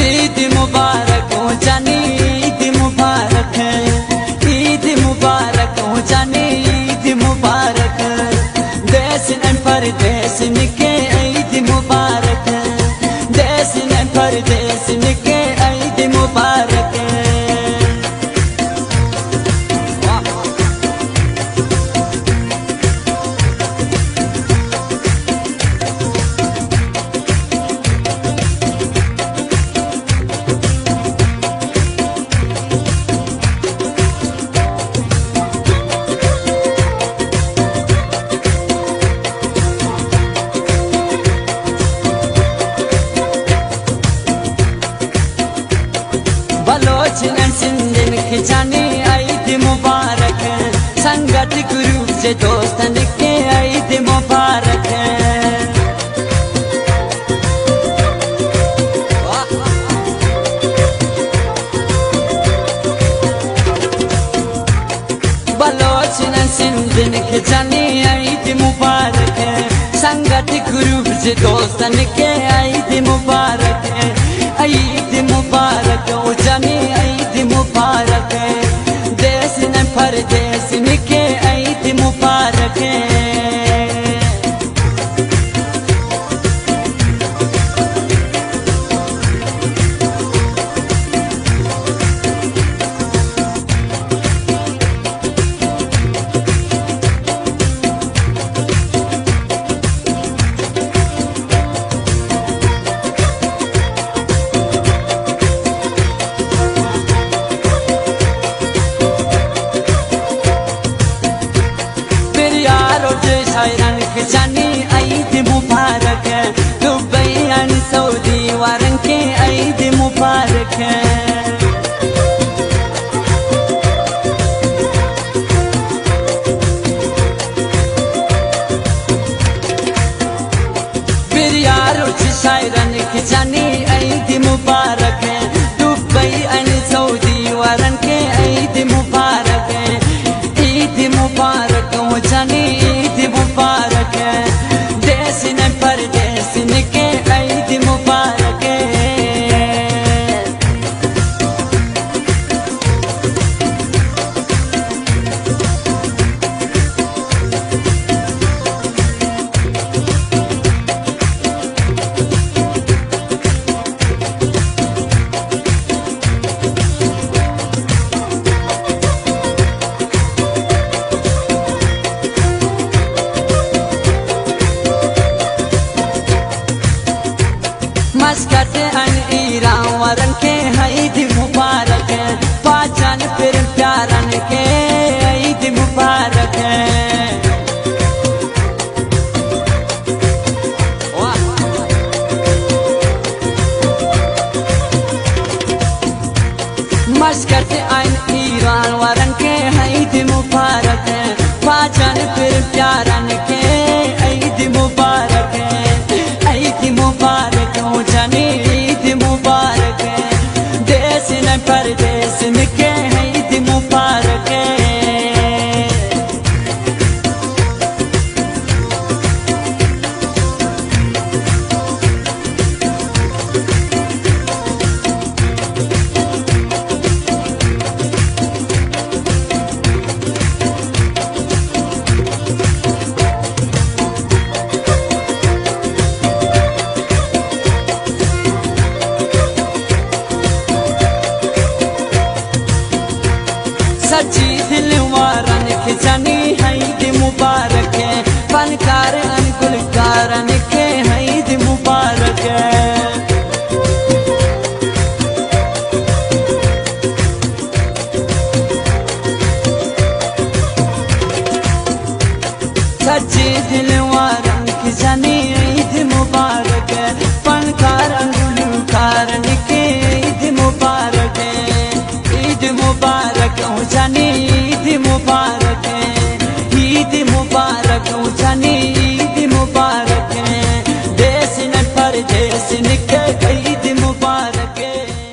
ईद मुबारक हो जानी, ईद मुबारक है, ईद मुबारक हो जानी, ईद मुबारक। देश न परदेश निके ईद मुबारक, देश न परदेश निके ईद मुबारक। बलोचन सिंधन खिंचाने ईद मुबारक, संगत ग्रुप से दोस्तन के ईद मुबारक। बलोचन सिंधन खिंचाने ईद मुबारक, संगत ग्रुप से दोस्तन के ईद मुबारक। ईद मुबारक हो जानी, ईद मुबारक। देश न परदेश निके ईद मुबारक। शायरन खिंचानी ईद मुबारक, दुबई और सऊदी वारन के ईद मुबारक। फिर यारो शायरन खिंचानी ईद मुबारक, दुबई और सऊदी वारन के ईद मुबारक। ईद मुबारक हो जानी, ईद मुबारक। देश न परदेश निके ईद मुबारक। मस्कत अन ईरान वरन के ईद मुबारक, पाचन फिर प्यारन के ईद मुबारक। मस्कत अन ईरान वरन के ईद मुबारक, पाचन फिर प्यारन के ईद मुबारक। ईद मुबारक हो जानी, ईद मुबारक। देश न परदेश निके ईद मुबारक। सच्ची दिल वारन खिंचानी ईद मुबारक, फनकार गुलकारन के ईद मुबारक। सच्ची दिल वारन खिंचानी ईद मुबारक, फनकार गुलकारन के ईद मुबारक। ईद मुबारक हो जानी, ईद मुबारक। ईद मुबारक हो जानी, ईद मुबारक। देश न परदेश निके ईद